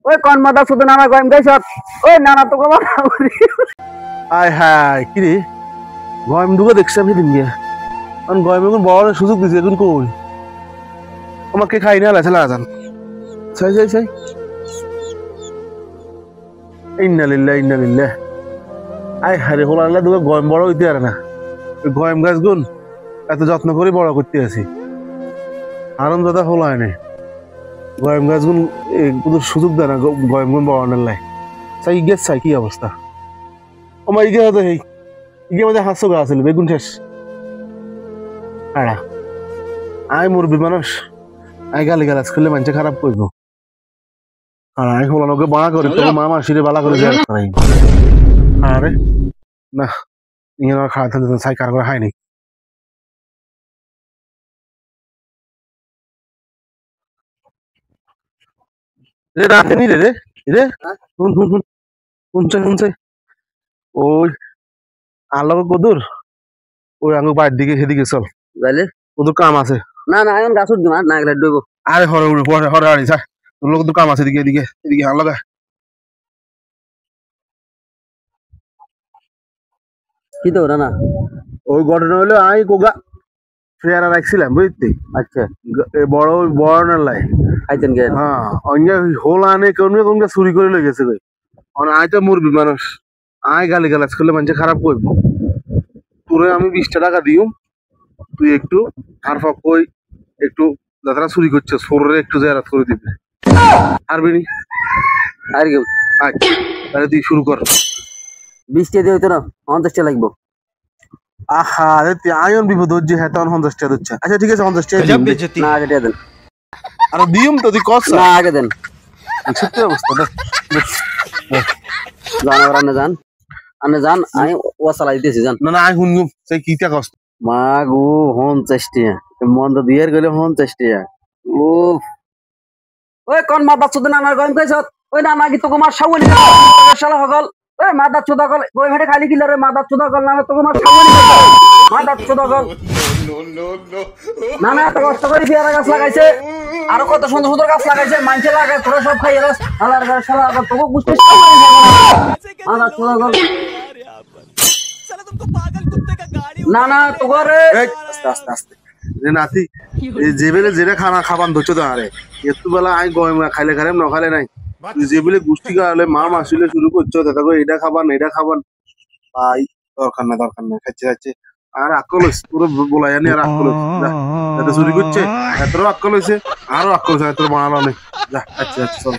ওই কোন মাথা শুধু নামা গয়ম গাইছত ওই নানা তো কবা আয় হায় কি রে গয়ম দুগো দেখছি আমি দিন গিয়া কারণ গয়ম এখন বড় সুযোগ দিছে এখন কই আমাকে খাই না লাছে লাগান চাই চাই চাই ইন্না লিল্লাহ আয় হারে হোলাল্লা দুগো গয়ম বড় হইতে পারে না গয়ম গাছ গুন এত যত্ন করে বড় করতে আছি আনন্দ দাদা হোলায় নেই গয়ম গাছ গুন কোনো সুযোগ দেয় না গয়ম গুন বড় আনার লাই চাই গেছ চাই কি অবস্থা আমার ইগে হতো এই ইগে মধ্যে 700 গাছ আছিল বেগুন শেষ আড়া আয় মুরব্বী মানুষ আয় গালি গালাজ করলে মানুষে খারাপ করবো আর আয় হোলানোকে বাড়া করে তোকে মা মাসিরে বালা করে দেওয়ার করাই আরে না ইয়ে খাওয়া থাকতে চাই কার করে খায়নি রে রাতে নি রে রে রে শুন শুন শুন শুনছে ওই আলো কদুর ওই আঙ্গু বাইর দিকে সেদিকে চল গাইলে কদুর কাম আছে না না এখন গাছত দিমা না গেলে ডইব আরে হরে উড়ে হরে আড়ি যা তোর লোক তো কাম আছে এদিকে এদিকে এদিকে হাল লাগা কি তো না ওই ঘটনা হলো আমি কোগা ফেয়ারা রাখছিলাম বুঝতে আচ্ছা বড় বড় লাই আইতেন গে হ্যাঁ অন্য হোল আনে কোনটা চুরি করে লই গেছে কই অন আয় তো মুরবি মানুষ আয় গালি গালাজ করলে মানুষ খারাপ করব তোরে আমি 20 টাকা দিও তুই একটু আর কই একটু যারা চুরি করছে সরে একটু জিয়ারত করে দিবে আরবিনি আর কি আচ্ছা তাহলে তুই শুরু কর 20 টাকা দিতে না 50 টাকা লাগবে আহা রে তুই আয়ন বিপদ হচ্ছে হ্যাঁ তখন 50 টাকা দিচ্ছে আচ্ছা ঠিক আছে 50 টাকা না আগে দেন আর দিউম তো তুই কস না আগে দেন সত্যি অবস্থা দেখ জান আর আনে জান আমি ওয়াসালা দিতেছি জান না না আই হুন সেই কিটা কষ্ট মা গো হন চেষ্টিয়া মন তো দিয়ের গেলে হন চেষ্টিয়া উফ ওই কোন মাথা শুধু নানার গয়ম কইছত ওই না মাগি তোকে মার সাউনি শালা হগল ওই মাথা চুদা গল ওই ভেটে খালি কিলারে মাথা চুদা গল না তোকে মার সাউনি মাথা চুদা গল না না এত কষ্ট করে পেয়ারা গাছ লাগাইছে আরো কত সুন্দর সুন্দর গাছ লাগাইছে মানছে লাগায় তোরা সব খাইয়ে রাস আলার গাছ শালা তোকে বুঝতে মাথা চুদা গল না না তোরে আস্তে আস্তে আস্তে রে নাতি এই যেবেলে যেটা খানা খাবান ধরছো তো আরে একটু বেলা আই গয় খাইলে খাইলে ন খাইলে নাই তুই যেবেলে গুষ্টি খাওয়ালে মা মাসিলে শুরু করছো দাদা গো এটা খাবান ভাই দরকার না খাচ্ছে আর আকল হয়েছে পুরো বলাই জানি আর আকল হয়েছে যাতে চুরি করছে এত আকল হয়েছে আরো আকল হয়েছে এত বানালো অনেক যা আচ্ছা চল